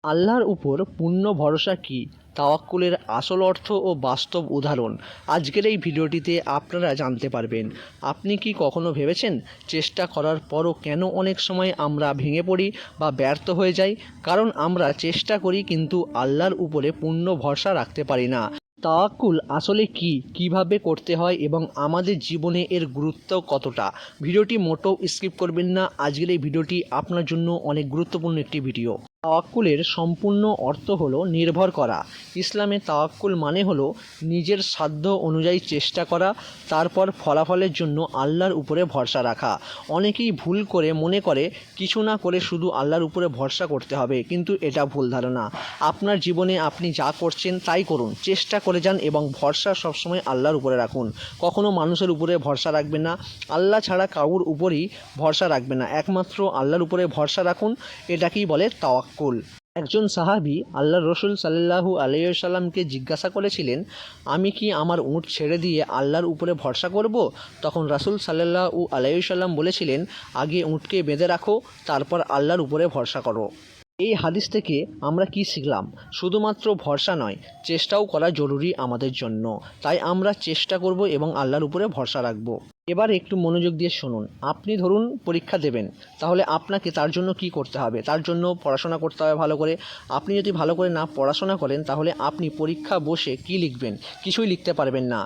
আল্লাহর উপর পূর্ণ ভরসা কি, তাওয়াক্কুলের আসল অর্থ ও বাস্তব উদাহরণ আজকের এই ভিডিওটিতে আপনারা জানতে পারবেন। আপনি কি কখনো ভেবেছেন চেষ্টা করার পরও কেন অনেক সময় আমরা ভেঙে পড়ি বা ব্যর্থ হয়ে যাই? কারণ আমরা চেষ্টা করি কিন্তু আল্লাহর উপরে পূর্ণ ভরসা রাখতে পারি না। তাওয়াক্কুল আসলে কি, কিভাবে করতে হয় এবং আমাদের জীবনে এর গুরুত্ব কতটা? ভিডিওটি মোটেও স্কিপ করবেন না। আজকের এই ভিডিওটি আপনার জন্য অনেক গুরুত্বপূর্ণ একটি ভিডিও। তাওয়াক্কুলের সম্পূর্ণ অর্থ হলো নির্ভর করা। ইসলামে তাওয়াক্কুল মানে হলো নিজের সাধ্য অনুযায়ী চেষ্টা করা, তারপর ফলাফলের জন্য আল্লাহর উপরে ভরসা রাখা। অনেকেই ভুল করে মনে করে কিছু না করে শুধু আল্লাহর উপরে ভরসা করতে হবে, কিন্তু এটা ভুল ধারণা। আপনার জীবনে আপনি যা করছেন তাই করুন, চেষ্টা করে যান এবং ভরসা সবসময় আল্লাহর উপরে রাখুন। কখনো মানুষের উপরে ভরসা রাখবেন না, আল্লাহ ছাড়া কাউর উপরই ভরসা রাখবেন না, একমাত্র আল্লাহর উপরে ভরসা রাখুন। এটাকেই বলে তাওয়াক্কুল। একজন সাহাবী আল্লাহর রসুল সাল্লাল্লাহু আলাইহি ওয়াসাল্লামকে জিজ্ঞাসা করেছিলেন, আমি কি আমার উট ছেড়ে দিয়ে আল্লাহর উপরে ভরসা করব? তখন রাসূল সাল্লাল্লাহু আলাইহি ওয়াসাল্লাম বলেছিলেন, আগে উটকে বেঁধে রাখো, তারপর আল্লাহর উপরে ভরসা করো। এই হাদিস থেকে আমরা কি শিখলাম? শুধুমাত্র ভরসা নয়, চেষ্টাও করা জরুরি আমাদের জন্য। তাই আমরা চেষ্টা করব এবং আল্লাহর উপরে ভরসা রাখব। এবার একটু মনোযোগ দিয়ে শুনুন। আপনি ধরুন পরীক্ষা দেবেন, তাহলে আপনাকে তার জন্য কি করতে হবে? তার জন্য পড়াশোনা করতে হবে ভালো করে। আপনি যদি ভালো করে না পড়াশোনা করেন তাহলে আপনি পরীক্ষা বসে কি লিখবেন? কিছুই লিখতে পারবেন না।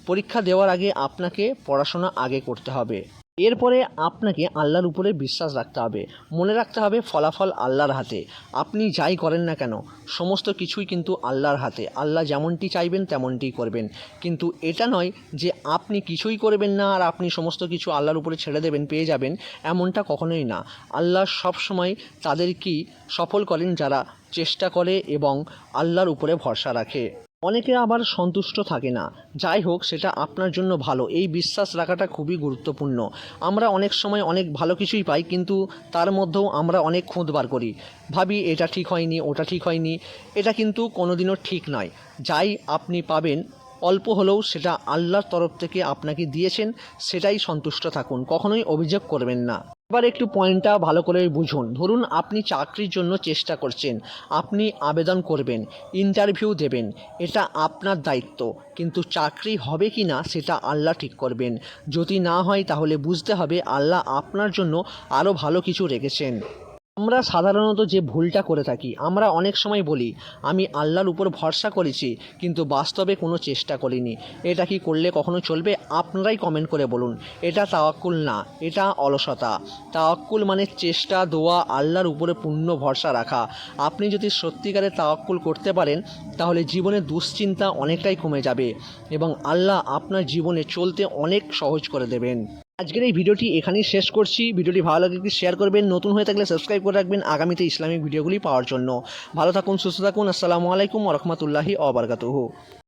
পরীক্ষা দেওয়ার আগে আপনাকে পড়াশোনা আগে করতে হবে। এরপরে আপনাকে আল্লাহর উপরে বিশ্বাস রাখতে হবে। মনে রাখতে হবে ফলাফল আল্লাহর হাতে। আপনি যাই করেন না কেন, সমস্ত কিছুই কিন্তু আল্লাহর হাতে। আল্লাহ যেমনটি চাইবেন তেমনটিই করবেন। কিন্তু এটা নয় যে আপনি কিছুই করবেন না আর আপনি সমস্ত কিছু আল্লাহর উপরে ছেড়ে দেবেন, পেয়ে যাবেন, এমনটা কখনোই না। আল্লাহ সবসময় তাদেরকেই সফল করেন যারা চেষ্টা করে এবং আল্লাহর উপরে ভরসা রাখে। অনেকে আবার সন্তুষ্ট থাকে না। যাই হোক, সেটা আপনার জন্য ভালো। এই বিশ্বাস রাখাটা খুবই গুরুত্বপূর্ণ। আমরা অনেক সময় অনেক ভালো কিছুই পাই, কিন্তু তার মধ্যেও আমরা অনেক খুঁত বার করি, ভাবি এটা ঠিক হয়নি, ওটা ঠিক হয়নি। এটা কিন্তু কোনোদিনও ঠিক নয়। যাই আপনি পাবেন অল্প হলেও সেটা আল্লাহর তরফ থেকে আপনাকে দিয়েছেন, সেটাই সন্তুষ্ট থাকুন, কখনোই অভিযোগ করবেন না। এবার একটু পয়েন্টটা ভালো করে বুঝুন। ধরুন আপনি চাকরির জন্য চেষ্টা করছেন, আপনি আবেদন করবেন, ইন্টারভিউ দেবেন, এটা আপনার দায়িত্ব। কিন্তু চাকরি হবে কি না সেটা আল্লাহ ঠিক করবেন। যদি না হয় তাহলে বুঝতে হবে আল্লাহ আপনার জন্য আরও ভালো কিছু রেখেছেন। আমরা সাধারণত যে ভুলটা করে থাকি, আমরা অনেক সময় বলি আমি আল্লাহর উপর ভরসা করেছি কিন্তু বাস্তবে কোনো চেষ্টা করিনি। এটা কি করলে কখনো চলবে? আপনারাই কমেন্ট করে বলুন। এটা তাওয়াক্কুল না, এটা অলসতা। তাওয়াক্কুল মানে চেষ্টা, দোয়া, আল্লাহর উপরে পূর্ণ ভরসা রাখা। আপনি যদি সত্যিকারের তাওয়াক্কুল করতে পারেন তাহলে জীবনের দুশ্চিন্তা অনেকটাই কমে যাবে এবং আল্লাহ আপনার জীবনে চলতে অনেক সহজ করে দেবেন। আজকের এই ভিডিওটি এখানেই শেষ করছি। ভিডিওটি ভালো লাগলে শেয়ার করবেন, নতুন হয়ে থাকলে সাবস্ক্রাইব করে রাখবেন আগামীতে ইসলামিক ভিডিওগুলি পাওয়ার জন্য। ভালো থাকুন, সুস্থ থাকুন। আসসালামু আলাইকুম ওয়া রাহমাতুল্লাহি ওয়া বারাকাতুহু।